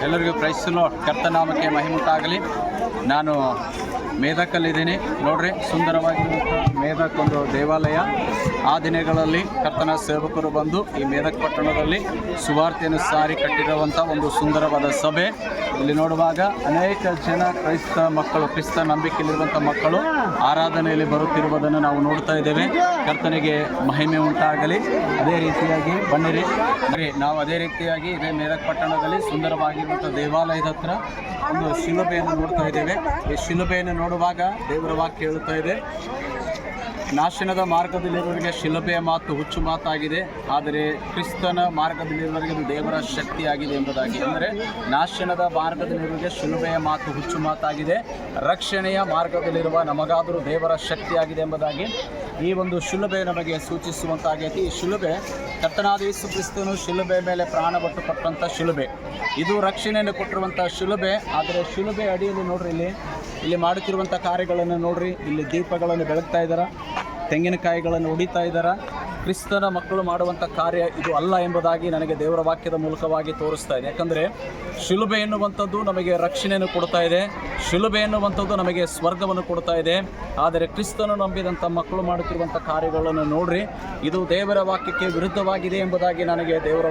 ಎಲ್ಲರಿಗೂ ಪ್ರೈಸಲು ಕರ್ತನಾಮಕ್ಕೆ ಮಹಿಮುಂಟಾಗಲಿ. ನಾನು ಮೇಧಕಲ್ಲಿದ್ದೀನಿ ನೋಡ್ರಿ, ಸುಂದರವಾಗಿರುವಂಥ ಮೇಧಕ್ ಒಂದು ದೇವಾಲಯ. ಆ ದಿನಗಳಲ್ಲಿ ಕರ್ತನ ಸೇವಕರು ಬಂದು ಈ ಮೇಧಕ್ ಪಟ್ಟಣದಲ್ಲಿ ಸುವಾರ್ತೆಯನ್ನು ಸಾರಿ ಕಟ್ಟಿರುವಂಥ ಒಂದು ಸುಂದರವಾದ ಸಭೆ. ಇಲ್ಲಿ ನೋಡುವಾಗ ಅನೇಕ ಜನ ಕ್ರಿಸ್ತ ನಂಬಿಕೆಯಲ್ಲಿರುವಂಥ ಮಕ್ಕಳು ಆರಾಧನೆಯಲ್ಲಿ ಬರುತ್ತಿರುವುದನ್ನು ನಾವು ನೋಡ್ತಾ ಇದ್ದೇವೆ. ಕರ್ತನಿಗೆ ಮಹಿಮೆ ಉಂಟಾಗಲಿ. ಅದೇ ರೀತಿಯಾಗಿ ಬನ್ನಿರಿ, ನಾವು ಅದೇ ರೀತಿಯಾಗಿ ಇದೇ ಮೇಧಕ್ ಪಟ್ಟಣದಲ್ಲಿ ಸುಂದರವಾಗಿರುವಂಥ ದೇವಾಲಯದ ಹತ್ರ ಒಂದು ಶಿಲುಬೆಯನ್ನು ನೋಡ್ತಾ ಇದ್ದೇವೆ. ಈ ಶಿಲುಬೆಯನ್ನು ನೋಡುವಾಗ ದೇವರ ವಾಕ್ಯ ಹೇಳುತ್ತಾ ಇದೆ, ನಾಶನದ ಮಾರ್ಗದಲ್ಲಿರುವವರಿಗೆ ಶಿಲುಬೆಯ ಮಾತು ಹುಚ್ಚು ಮಾತಾಗಿದೆ, ಆದರೆ ಕ್ರಿಸ್ತನ ಮಾರ್ಗದಲ್ಲಿರುವವರಿಗೆ ಇದು ದೇವರ ಶಕ್ತಿಯಾಗಿದೆ ಎಂಬುದಾಗಿ. ಅಂದರೆ ನಾಶನದ ಮಾರ್ಗದಲ್ಲಿರುವವರಿಗೆ ಶಿಲುಬೆಯ ಮಾತು ಹುಚ್ಚು ಮಾತಾಗಿದೆ, ರಕ್ಷಣೆಯ ಮಾರ್ಗದಲ್ಲಿರುವ ನಮಗಾದರೂ ದೇವರ ಶಕ್ತಿಯಾಗಿದೆ ಎಂಬುದಾಗಿ ಈ ಒಂದು ಶಿಲುಬೆ ನಮಗೆ ಸೂಚಿಸುವಂತಾಗೈತಿ. ಈ ಶಿಲುಬೆ ಕರ್ತನಾದ ಯೇಸು ಕ್ರಿಸ್ತನು ಶಿಲುಬೆ ಮೇಲೆ ಪ್ರಾಣಪಟ್ಟು ಪಟ್ಟಂಥ ಶಿಲುಬೆ, ಇದು ರಕ್ಷಣೆಯನ್ನು ಕೊಟ್ಟಿರುವಂಥ ಶಿಲುಬೆ. ಆದರೆ ಶಿಲುಬೆ ಅಡಿಯಲ್ಲಿ ನೋಡ್ರಿ, ಇಲ್ಲಿ ಮಾಡುತ್ತಿರುವಂಥ ಕಾರ್ಯಗಳನ್ನು ನೋಡ್ರಿ. ಇಲ್ಲಿ ದೀಪಗಳನ್ನು ಬೆಳಗ್ತಾ ಇದ್ದಾರೆ, ತೆಂಗಿನಕಾಯಿಗಳನ್ನು ಹೊಡಿತಾ ಇದ್ದಾರೆ. ಕ್ರಿಸ್ತನ ಮಕ್ಕಳು ಮಾಡುವಂಥ ಕಾರ್ಯ ಇದು ಅಲ್ಲ ಎಂಬುದಾಗಿ ನನಗೆ ದೇವರ ವಾಕ್ಯದ ಮೂಲಕವಾಗಿ ತೋರಿಸ್ತಾ ಇದೆ. ಯಾಕಂದರೆ ಶಿಲುಬೆ ಎನ್ನುವಂಥದ್ದು ನಮಗೆ ರಕ್ಷಣೆಯನ್ನು ಕೊಡ್ತಾ ಇದೆ, ಶಿಲುಬೆ ಎನ್ನುವಂಥದ್ದು ನಮಗೆ ಸ್ವರ್ಗವನ್ನು ಕೊಡ್ತಾ ಇದೆ. ಆದರೆ ಕ್ರಿಸ್ತನ ನಂಬಿದಂಥ ಮಕ್ಕಳು ಮಾಡುತ್ತಿರುವಂಥ ಕಾರ್ಯಗಳನ್ನು ನೋಡ್ರಿ, ಇದು ದೇವರ ವಾಕ್ಯಕ್ಕೆ ವಿರುದ್ಧವಾಗಿದೆ ಎಂಬುದಾಗಿ ನನಗೆ ದೇವರ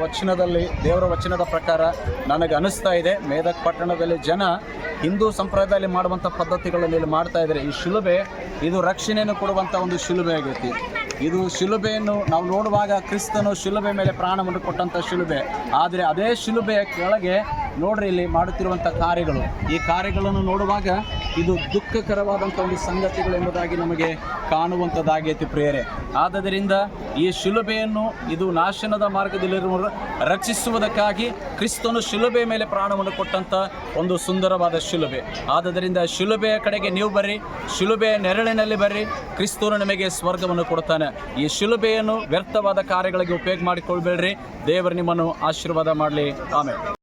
ವಚನದ ಪ್ರಕಾರ ನನಗೆ ಅನಿಸ್ತಾ ಇದೆ. ಮೇಧಕ್ ಪಟ್ಟಣದಲ್ಲಿ ಜನ ಹಿಂದೂ ಸಂಪ್ರದಾಯದಲ್ಲಿ ಮಾಡುವಂಥ ಪದ್ಧತಿಗಳನ್ನು ಇಲ್ಲಿ ಮಾಡ್ತಾ ಇದ್ದಾರೆ. ಈ ಶಿಲುಬೆ ಇದು ರಕ್ಷಣೆಯನ್ನು ಕೊಡುವಂಥ ಒಂದು ಶಿಲುಬೆ ಆಗೈತಿ. ಇದು ಶಿಲುಬೆಯನ್ನು ನಾವು ನೋಡುವಾಗ ಕ್ರಿಸ್ತನು ಶಿಲುಬೆ ಮೇಲೆ ಪ್ರಾಣವನ್ನು ಕೊಟ್ಟಂಥ ಶಿಲುಬೆ. ಆದರೆ ಅದೇ ಶಿಲುಬೆಯ ಕೆಳಗೆ ನೋಡ್ರಿ ಇಲ್ಲಿ ಮಾಡುತ್ತಿರುವಂಥ ಕಾರ್ಯಗಳು, ಈ ಕಾರ್ಯಗಳನ್ನು ನೋಡುವಾಗ ಇದು ದುಃಖಕರವಾದಂಥ ಒಂದು ಸಂಗತಿಗಳು ಎಂಬುದಾಗಿ ನಮಗೆ ಕಾಣುವಂಥದ್ದಾಗೈತಿ ಪ್ರಿಯರೇ. ಆದ್ದರಿಂದ ಈ ಶಿಲುಬೆಯನ್ನು ಇದು ನಾಶನದ ಮಾರ್ಗದಲ್ಲಿರುವ ರಕ್ಷಿಸುವುದಕ್ಕಾಗಿ ಕ್ರಿಸ್ತನು ಶಿಲುಬೆ ಮೇಲೆ ಪ್ರಾಣವನ್ನು ಕೊಟ್ಟಂಥ ಒಂದು ಸುಂದರವಾದ ಶಿಲುಬೆ. ಆದ್ದರಿಂದ ಶಿಲುಬೆಯ ಕಡೆಗೆ ನೀವು ಬರ್ರಿ, ಶಿಲುಬೆಯ ನೆರಳಿನಲ್ಲಿ ಬರ್ರಿ. ಕ್ರಿಸ್ತನು ನಮಗೆ ಸ್ವರ್ಗವನ್ನು ಕೊಡ್ತಾನೆ. ಈ ಶಿಲುಬೆಯನ್ನು ವ್ಯರ್ಥವಾದ ಕಾರ್ಯಗಳಿಗೆ ಉಪಯೋಗ ಮಾಡಿಕೊಳ್ಬೇಡ್ರಿ. ದೇವರು ನಿಮ್ಮನ್ನು ಆಶೀರ್ವಾದ ಮಾಡಲಿ. ಆಮೇಲೆ